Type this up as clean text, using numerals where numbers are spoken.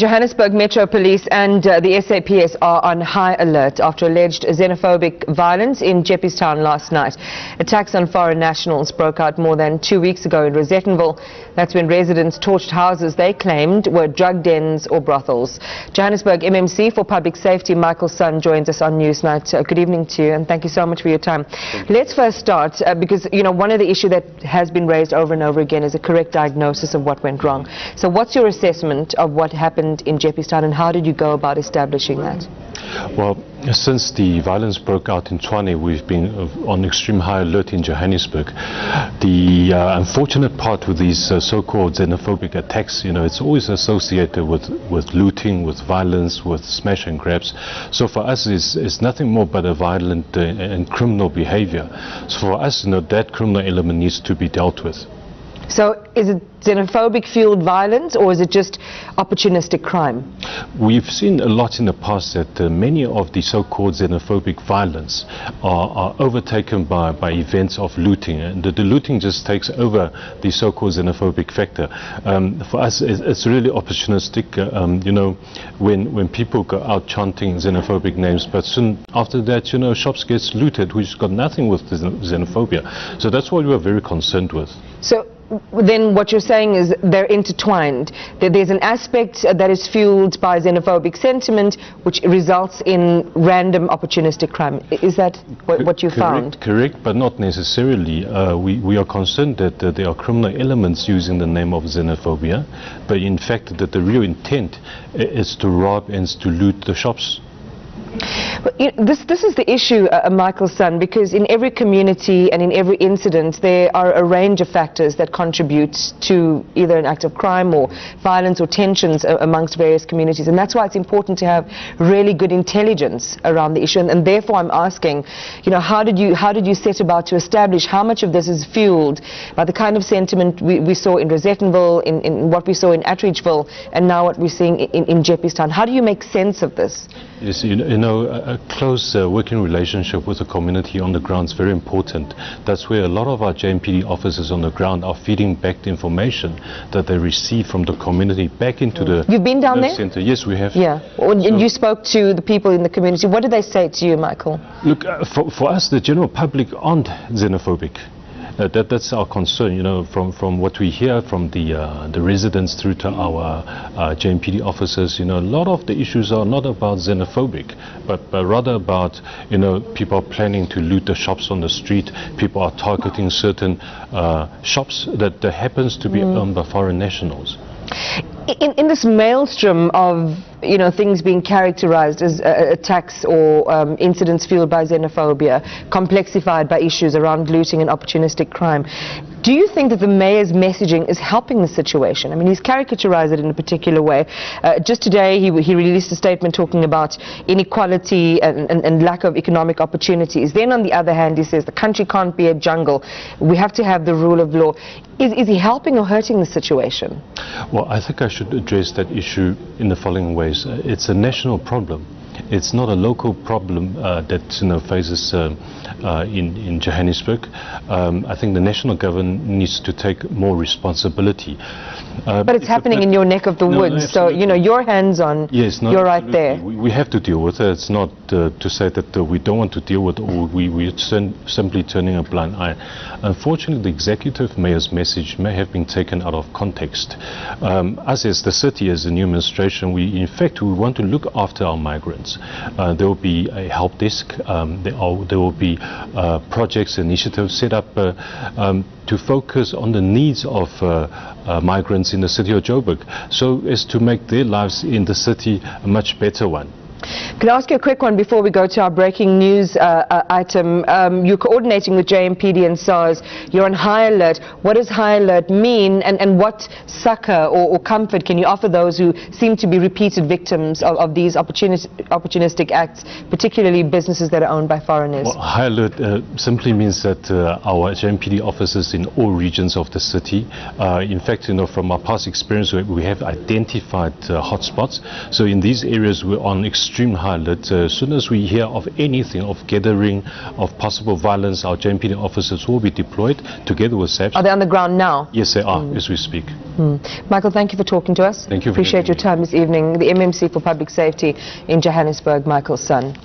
Johannesburg Metro Police and the SAPS are on high alert after alleged xenophobic violence in Jeppestown last night. Attacks on foreign nationals broke out more than 2 weeks ago in Rosettenville. That's when residents torched houses they claimed were drug dens or brothels. Johannesburg MMC for Public Safety, Michael Sun, joins us on Newsnight. Good evening to you and thank you so much for your time. Let's first start because, you know, one of the issues that has been raised over and over again is a correct diagnosis of what went wrong. So what's your assessment of what happened in Jeppestown and how did you go about establishing that? Well, since the violence broke out in Tshwane, we've been on extreme high alert in Johannesburg. The unfortunate part with these so-called xenophobic attacks, you know, it's always associated with looting, with violence, with smash and grabs. So for us, it's nothing more but a violent and criminal behavior. So for us, you know, that criminal element needs to be dealt with. So is it xenophobic fueled violence or is it just opportunistic crime? We've seen a lot in the past that many of the so-called xenophobic violence are overtaken by events of looting, and the looting just takes over the so-called xenophobic factor. For us, it's really opportunistic, you know, when people go out chanting xenophobic names, but soon after that, you know, shops gets looted, which got nothing with xenophobia. So that's what we are very concerned with. So then what you're saying is they're intertwined. There's an aspect that is fueled by xenophobic sentiment which results in random opportunistic crime. Is that what you found? Correct, but not necessarily. We are concerned that there are criminal elements using the name of xenophobia, but in fact that the real intent is to rob and to loot the shops. But this is the issue, Michael Sun, because in every community and in every incident there are a range of factors that contribute to either an act of crime or violence or tensions amongst various communities, and that's why it's important to have really good intelligence around the issue. And therefore I'm asking, you know, how did you set about to establish how much of this is fueled by the kind of sentiment we saw in Rosettenville, in what we saw in Atteridgeville, and now what we're seeing in Jeppestown? How do you make sense of this? Yes, you know, a close working relationship with the community on the ground is very important. That's where a lot of our JMPD officers on the ground are feeding back the information that they receive from the community back into the You've been down there? Center. Yes, we have. Yeah, and you spoke to the people in the community. What did they say to you, Michael? Look, for us, the general public aren't xenophobic. That's our concern, you know, from what we hear from the residents through to our JMPD officers. You know, a lot of the issues are not about xenophobic, but rather about, you know, people are planning to loot the shops on the street. People are targeting certain shops that happens to be owned by foreign nationals. In this maelstrom of, you know, things being characterized as attacks or incidents fueled by xenophobia, complexified by issues around looting and opportunistic crime, do you think that the mayor's messaging is helping the situation? I mean, he's caricaturized it in a particular way. Just today he released a statement talking about inequality and lack of economic opportunities. Then on the other hand he says the country can't be a jungle. We have to have the rule of law. Is he helping or hurting the situation? Well, I think I should address that issue in the following ways. It's a national problem. It's not a local problem that, you know, faces in Johannesburg. I think the national government needs to take more responsibility. But it's happening in your neck of the woods, so, you know, you're hands-on. Yes, no, you're right there. We have to deal with it. It's not to say that we don't want to deal with it or we're simply turning a blind eye. Unfortunately, the executive mayor's message may have been taken out of context. Us as the city, as the new administration, we want to look after our migrants. There will be a help desk. There will be projects, initiatives set up to focus on the needs of migrants in the city of Joburg, so as to make their lives in the city a much better one. Can I ask you a quick one before we go to our breaking news item? You're coordinating with JMPD and SARS. You're on high alert. What does high alert mean, and what succor or comfort can you offer those who seem to be repeated victims of these opportunistic acts, particularly businesses that are owned by foreigners? Well, high alert simply means that our JMPD officers in all regions of the city, in fact, you know, from our past experience, we have identified hotspots. So in these areas we're on extreme extreme high alert. As soon as we hear of anything, of gathering, of possible violence, our JMPD officers will be deployed together with SAPS. Are they on the ground now? Yes, they are, as we speak. Michael, thank you for talking to us. Thank you. Appreciate your time this evening. The MMC for Public Safety in Johannesburg, Michael Sun.